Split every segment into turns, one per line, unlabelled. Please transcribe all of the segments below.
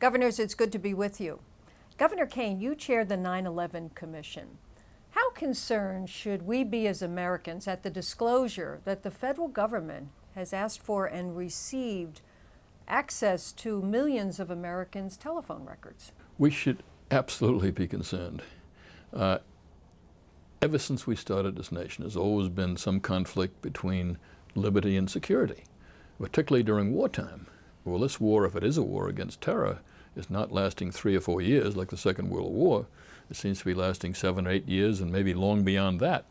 Governors, it's good to be with you. Governor Kean, you chair the 9/11 Commission. How concerned should we be as Americans at the disclosure that the federal government has asked for and received access to millions of Americans' telephone records?
We should absolutely be concerned. Ever since we started this nation, there's always been some conflict between liberty and security, particularly during wartime. Well, this war, if it is a war against terror, is not lasting 3 or 4 years like the Second World War. It seems to be lasting 7 or 8 years and maybe long beyond that.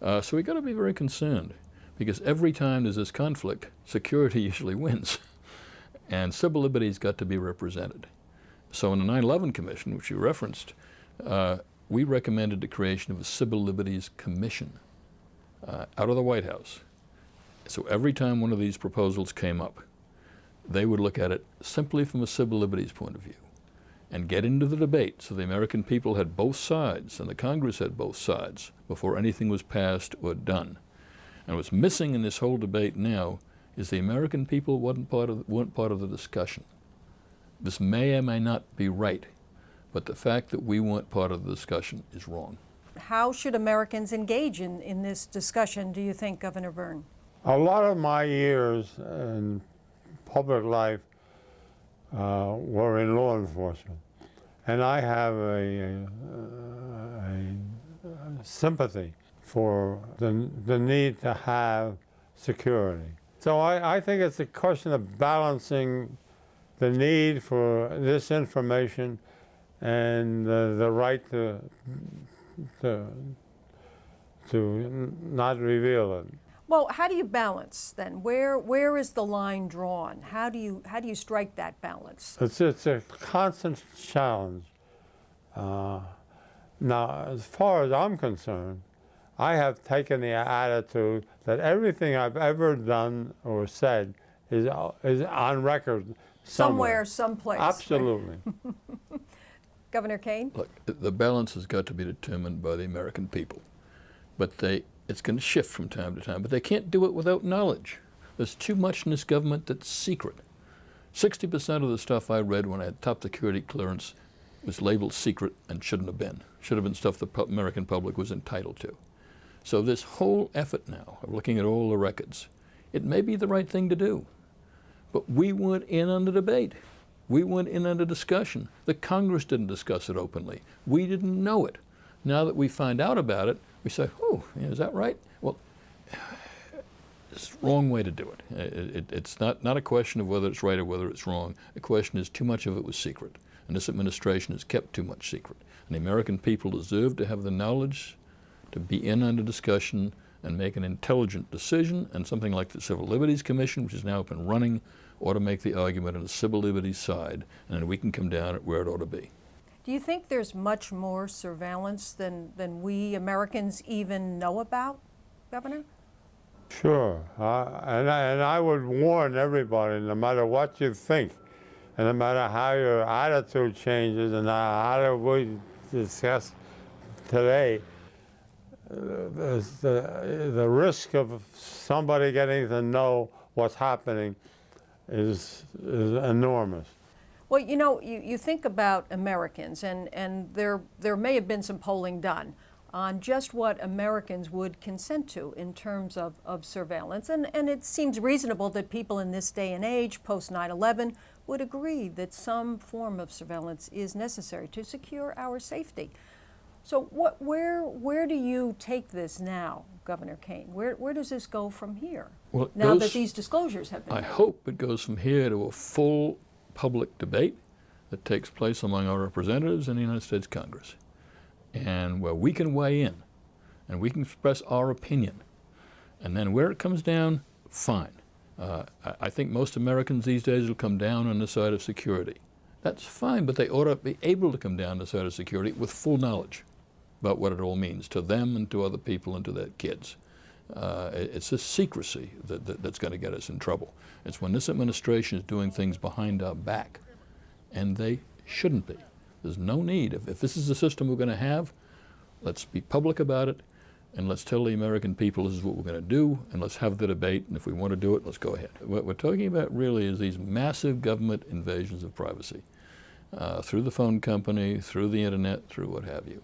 So we've got to be very concerned, because every time there's this conflict, security usually wins. And civil liberties got to be represented. So in the 9/11 Commission, which you referenced, we recommended the creation of a Civil Liberties Commission out of the White House. So every time one of these proposals came up, they would look at it simply from a civil liberties point of view and get into the debate so the American people had both sides and the Congress had both sides before anything was passed or done. And what's missing in this whole debate now is the American people weren't part of the discussion. This may or may not be right, but the fact that we weren't part of the discussion is wrong.
How should Americans engage in this discussion, do you think, Governor Byrne?
A lot of my years in public life were in law enforcement, and I have a sympathy for the need to have security. So I think it's a question of balancing the need for this information and the right to not reveal it.
Well, how do you balance then? Where is the line drawn? How do you strike that balance?
It's a constant challenge. Now, as far as I'm concerned, I have taken the attitude that everything I've ever done or said is on record somewhere,
someplace.
Absolutely.
Governor Kean?
Look, the balance has got to be determined by the American people, but it's going to shift from time to time, but they can't do it without knowledge. There's too much in this government that's secret. 60% of the stuff I read when I had top security clearance was labeled secret and shouldn't have been. Should have been stuff the American public was entitled to. So this whole effort now of looking at all the records, it may be the right thing to do, but we weren't in on the debate. We weren't in on the discussion. The Congress didn't discuss it openly. We didn't know it. Now that we find out about it, we say, oh, is that right? Well, it's the wrong way to do it. It's not a question of whether it's right or whether it's wrong. The question is too much of it was secret, and this administration has kept too much secret. And the American people deserve to have the knowledge to be in on the discussion and make an intelligent decision, and something like the Civil Liberties Commission, which is now up and running, ought to make the argument on the civil liberties side, and then we can come down at where it ought to be.
Do you think there's much more surveillance than we Americans even know about, Governor?
Sure, and I would warn everybody, no matter what you think, and no matter how your attitude changes, and how we discuss today, the risk of somebody getting to know what's happening is enormous.
Well, you know, you think about Americans, and there may have been some polling done on just what Americans would consent to in terms of surveillance. And it seems reasonable that people in this day and age, post 9/11, would agree that some form of surveillance is necessary to secure our safety. So where do you take this now, Governor Kean? Where does this go from here,
well,
now that these disclosures have been made?
I hope it goes from here to a full public debate that takes place among our representatives in the United States Congress, and where we can weigh in and we can express our opinion. And then where it comes down, fine. I think most Americans these days will come down on the side of security. That's fine, but they ought to be able to come down the side of security with full knowledge about what it all means to them and to other people and to their kids. It's this secrecy that's going to get us in trouble. It's when this administration is doing things behind our back, and they shouldn't be. There's no need. If this is the system we're going to have, let's be public about it, and let's tell the American people this is what we're going to do, and let's have the debate, and if we want to do it, let's go ahead. What we're talking about really is these massive government invasions of privacy. through the phone company, through the internet, through what have you.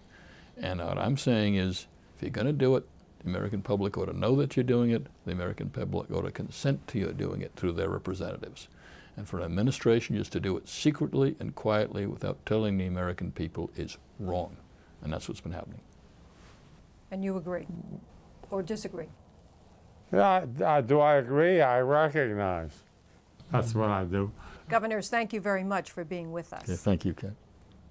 And what I'm saying is, if you're going to do it, the American public ought to know that you're doing it. The American public ought to consent to your doing it through their representatives. And for an administration just to do it secretly and quietly without telling the American people is wrong. And that's what's been happening.
And you agree or disagree?
Yeah, do I agree? I recognize. That's what I do.
Governors, thank you very much for being with us.
Okay, thank you, Ken.